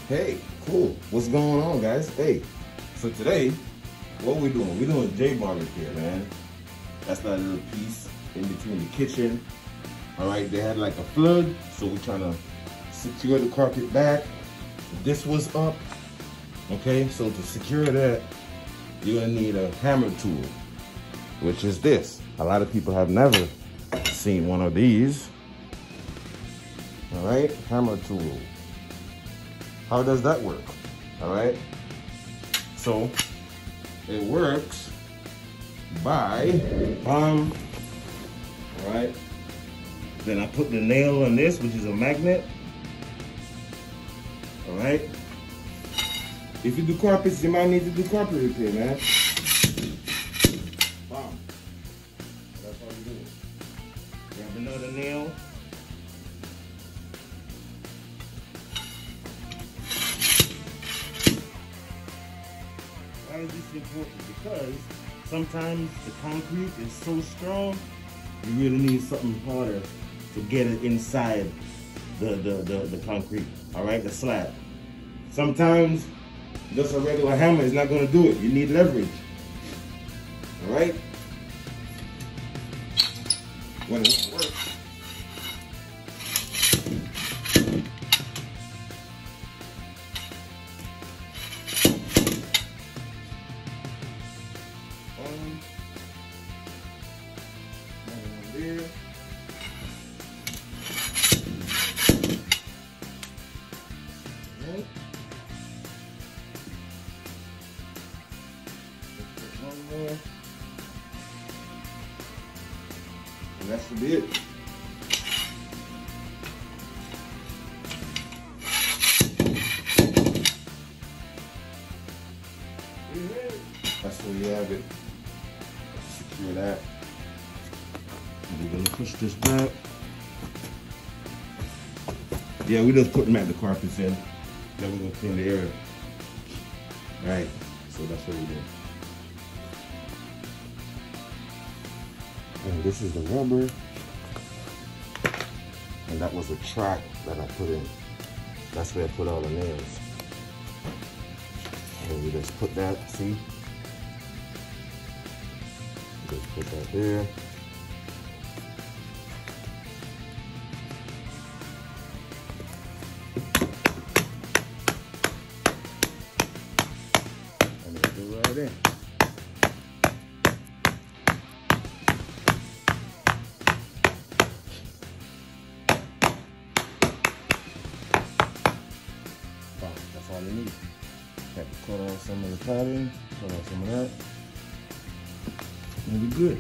Hey, cool. What's going on, guys? Hey, so today, what we're doing JBar repair, man. That's that little piece in between the kitchen. All right, they had like a flood, so we're trying to secure the carpet back. This was up. Okay, so to secure that, you're gonna need a hammer tool, which is this. A lot of people have never seen one of these. All right, hammer tool. How does that work? All right, so it works by all right, then I put the nail on this, which is a magnet. All right, if you do carpets, you might need to do carpet repair, man. Bam. That's how you do it. You have another nail. Why is this important? Because sometimes the concrete is so strong, you really need something harder to get it inside the concrete. All right, the slab. Sometimes just a regular hammer is not going to do it. You need leverage. All right. When it won't work. There. One more. And that should be it. That's where you have it. Secure that. We're gonna push this back. Yeah, we just put the carpets in. Then we're gonna clean the area. All right, so that's what we do. And this is the rubber. And that was a track that I put in. That's where I put all the nails. And we just put that, see? Just put that there. Right in. That's all you need. Have to cut off some of the padding, cut off some of that, and we're good.